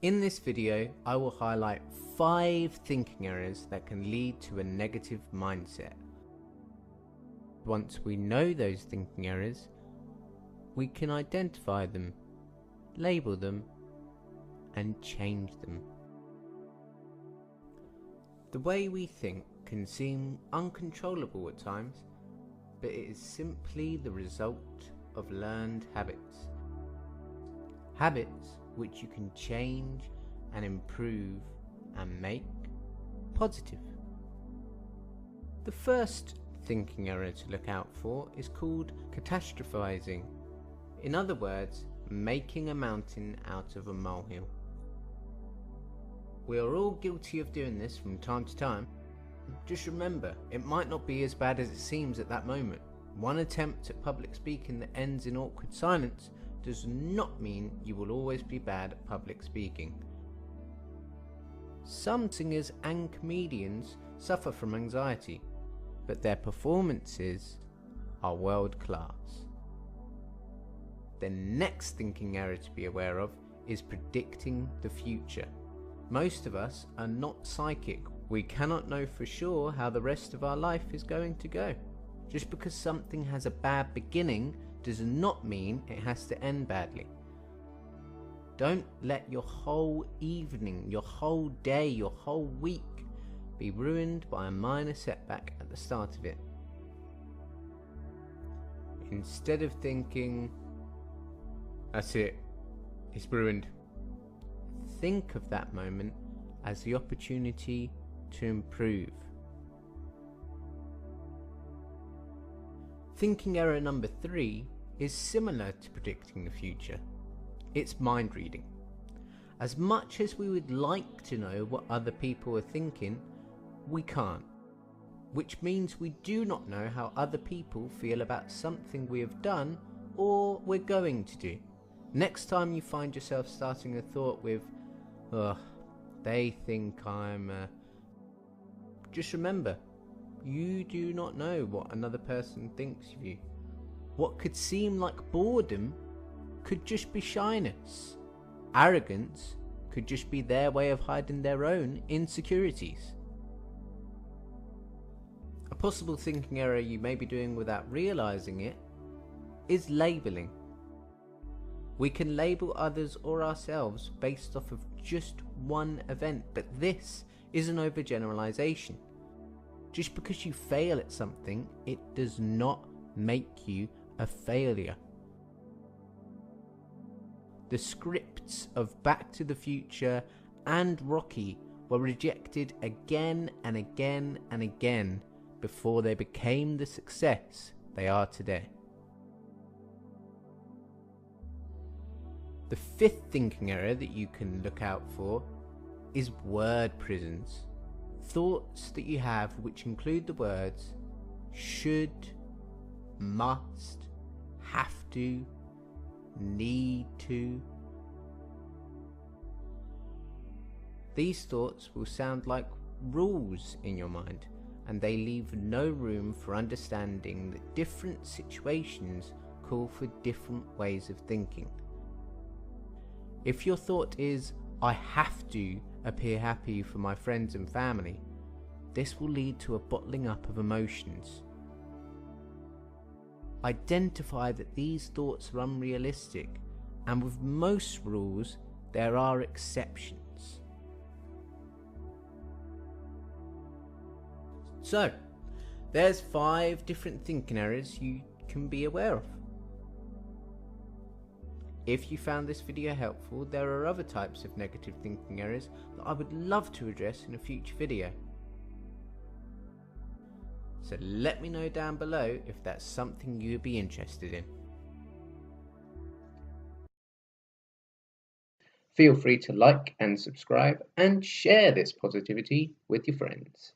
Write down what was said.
In this video, I will highlight 5 thinking errors that can lead to a negative mindset. Once we know those thinking errors, we can identify them, label them, and change them. The way we think can seem uncontrollable at times, but it is simply the result of learned habits. Habits which you can change and improve and make positive. The first thinking error to look out for is called catastrophizing. In other words, making a mountain out of a molehill. We are all guilty of doing this from time to time. Just remember, it might not be as bad as it seems at that moment. One attempt at public speaking that ends in awkward silence does not mean you will always be bad at public speaking. Some singers and comedians suffer from anxiety, but their performances are world class. The next thinking error to be aware of is predicting the future. Most of us are not psychic. We cannot know for sure how the rest of our life is going to go. Just because something has a bad beginning does not mean it has to end badly. Don't let your whole evening, your whole day, your whole week be ruined by a minor setback at the start of it. Instead of thinking, that's it, it's ruined, think of that moment as the opportunity to improve. Thinking error number 3 is similar to predicting the future. It's mind reading. As much as we would like to know what other people are thinking, we can't. Which means we do not know how other people feel about something we have done or we're going to do. Next time you find yourself starting a thought with, "Ugh, they think I'm..." Just remember, you do not know what another person thinks of you. What could seem like boredom could just be shyness. Arrogance could just be their way of hiding their own insecurities. A possible thinking error you may be doing without realizing it is labeling. We can label others or ourselves based off of just one event, but this is an overgeneralization. Just because you fail at something, it does not make you a failure. The scripts of Back to the Future and Rocky were rejected again and again and again before they became the success they are today. The 5th thinking error that you can look out for is word prisons. Thoughts that you have which include the words should, must, have to, need to. These thoughts will sound like rules in your mind, and they leave no room for understanding that different situations call for different ways of thinking. If your thought is, "I have to appear happy for my friends and family," this will lead to a bottling up of emotions. Identify that these thoughts are unrealistic, and with most rules, there are exceptions. So, there's 5 different thinking errors you can be aware of. If you found this video helpful, there are other types of negative thinking errors that I would love to address in a future video. So let me know down below if that's something you'd be interested in. Feel free to like and subscribe and share this positivity with your friends.